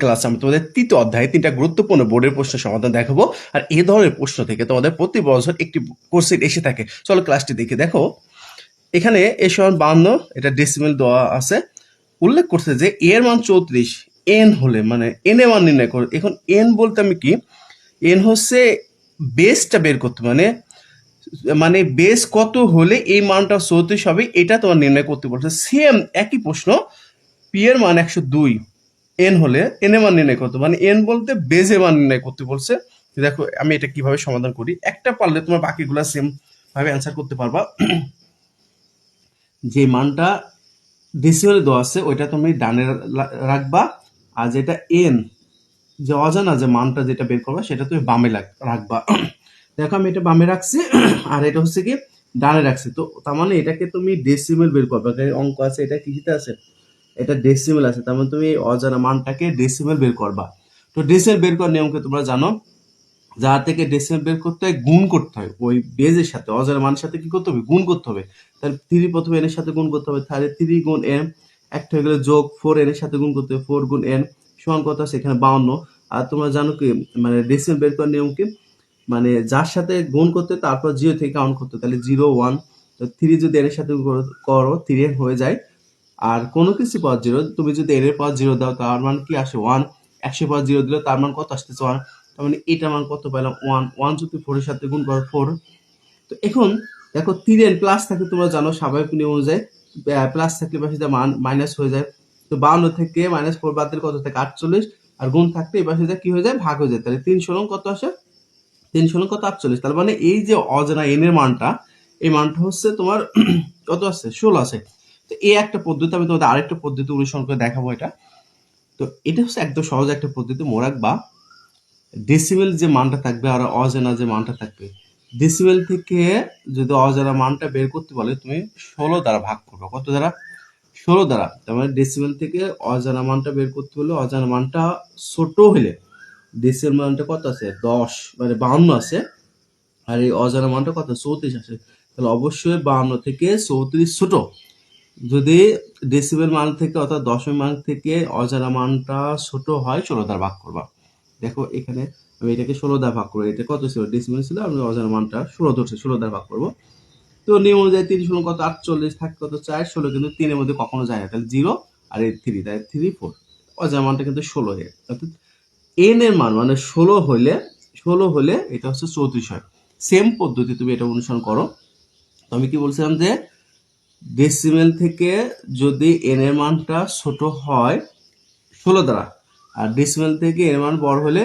Class আমি তোমাদের তৃতীয় অধ্যায়ে 3টা গুরুত্বপূর্ণ বোর্ডের প্রশ্নের সমাধান দেখাবো। আর এই ধরনের প্রশ্ন থেকে তোমাদের প্রতি বছর একটি কোশ্চেন এসে থাকে। চলো ক্লাসটি দেখে দেখো। এখানে এ সমান 52, এটা ডেসিমেল দেওয়া আছে। উল্লেখ করছে যে এর মান 34, এন হলে মানে এন এর মান নির্ণয় করো। এখন এন বলতে আমি কি, এন হচ্ছে বেসটা বের করতে, মানে মানে বেস কত হলে এই মানটা 34 হবে, এটা তোমার নির্ণয় করতে বলছে। সেম একই প্রশ্ন, পি এর মান 102, এন হলে এন এর মান নির্ণয় করতে, মানে এন বলতে বেজের মান নির্ণয় করতে বলছে। দেখো আমি এটা কিভাবে সমাধান করি, একটা পারলে তোমার বাকিগুলা সেম ভাবে অ্যান্সার করতে পারবা। যে মানটা ডেসিমেলে দেওয়া আছে ওইটা তুমি ডানে রাখবা, আর যেটা এন যে অজানা যে মানটা যেটা বের করবা সেটা তুমি বামে রাখবা। দেখো আমি এটা বামে রাখছি আর এটা হচ্ছে কি ডানে রাখছি, তো তার মানে এটাকে তুমি ডেসিমেল বের করবা। অঙ্ক আছে, এটা কিসিতে আছে, এটা ডেসিমেল আছে, তার মানে তুমি এই অজানা মানটাকে ডেসিমেল বের করবা। তো ডেসিমেল বের করার নিয়মকে তোমরা জানো, যার থেকে ডেসিমেল বের করতে হয় গুণ করতে হয়, ওই বেজের সাথে অজানা মানের সাথে কি করতে হবে, গুণ করতে হবে। তাহলে 3 প্রথমে এন এর সাথে গুণ করতে হবে, তাহলে 3 গুণ এন, একটা হয়ে গেলে যোগ 4 এন এর সাথে গুণ করতে হবে, 4 গুণ এন সমান কত আছে এখানে 52। আর তোমরা জানো কি মানে ডেসিমেল বের করার নিয়ম কি, মানে যার সাথে গুণ করতে তারপর 0 থেকে কাউন্ট করতে, তাহলে 0 1, তো 3 যদি এর সাথে করো 3 এর হয়ে যায়। আর কোনো কিছু পাওয়ার 0, তুমি যদি এর পাওয়ার 0 দাও তার মান কি আসে 1, 100 পাওয়ার 0 দিলে তার মান কত আসতেছে 1, তার মানে এটার মান কত পেলাম 1, 1 যদি 4 এর সাথে গুণ করো 4। তো এখন দেখো 3 এর প্লাস থাকে, তোমরা জানো স্বাভাবিক নিয়ম অনুযায়ী প্লাস থাকলে পাশে মান মাইনাস হয়ে যায়। তো 52 থেকে -4 বাদ দিলে কত থাকে 48, আর গুণ থাকলে এই পাশে কি হয়ে যায়, ভাগ হয়ে যায়। তাহলে 3 ষোলং কত আসে, 3 ষোলং কত 48। তার মানে এই যে অজানা এন এর মানটা, এই মানটা হচ্ছে তোমার কত আছে 16 আছে। তো এই একটা পদ্ধতি, আমি তোমাদের আরেকটা পদ্ধতি অনুসরণ করে দেখাবো এটা। তো এটা হচ্ছে একদম সহজ একটা পদ্ধতি, মোরাক বা ডেসিমেল যে মানটা থাকবে আর অজানা যে মানটা থাকবে, ডেসিমেল থেকে যদি অজানা মানটা বের করতে বলে তুমি 16 দ্বারা ভাগ করবে। কত দ্বারা, 16 দ্বারা। তার মানে ডেসিমেল থেকে অজানা মানটা বের করতে হলে অজানা মানটা ছোট হলে, ডেসিমেল মানটা কত আছে 10 মানে 52 আছে, আর এই অজানা মানটা কত 34 আছে, তাহলে অবশ্যই 52 থেকে 34 ছোট। যদি ডেসিবেল মান থেকে অর্থাৎ দশমিক মান থেকে অজানা মানটা ছোট হয় 16 দ্বারা ভাগ করবা। দেখো এখানে আমি এটাকে 16 দ্বারা ভাগ করবো, এটা কত ছিল ডেসিমেল ছিল, আমি অজানা মানটা 16 ধরছি, 16 দ্বারা ভাগ করবো। তো নিয়ম অনুযায়ী 3 ষোলো কত 48, থাকে কত 4, 16 কিন্তু 3 এর মধ্যে কখনো যায় না, তাহলে 0 আর এই 3, তাই 3 4, অজানা মানটা কিন্তু 16 এর, অর্থাৎ এন এর মান মানে 16 হলে এটা হচ্ছে 34 হয়। সেম পদ্ধতি তুমি এটা অনুসরণ করো। তো আমি কি বলছিলাম যে ডেসিমেল থেকে যদি এন এর মানটা ছোট হয় 16 দ্বারা, আর ডেসিমেল থেকে এর মান বড় হলে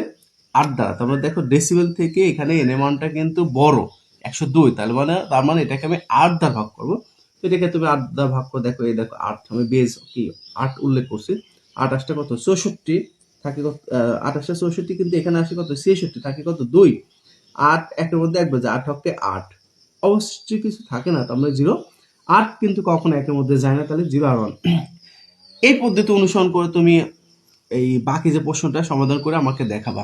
8 দ্বারা। তার মানে দেখো ডেসিমেল থেকে এখানে এন এর মানটা কিন্তু বড় 102, তার মানে এটাকে আমি 8 দ্বারা ভাগ করবো। তো এটাকে তুমি 8 দ্বারা ভাগ করে দেখো, এই দেখো 8, আমি বেস কি 8 উল্লেখ করছি, 8 8টা কত 64 থাকে, কত 28টা 64 কিন্তু এখানে আসে কত 66 থাকে, কত 2, 8 একের মধ্যে 1 বাজে 8 হকে 8, অবশ্যই কিছু থাকে না, তার মানে 0, 8 কিন্তু কখনো একের মধ্যে যায় না, তাহলে 0 আর 1। এই পদ্ধতি অনুসরণ করে তুমি এই বাকি যে প্রশ্নটা সমাধান করে আমাকে দেখাবা।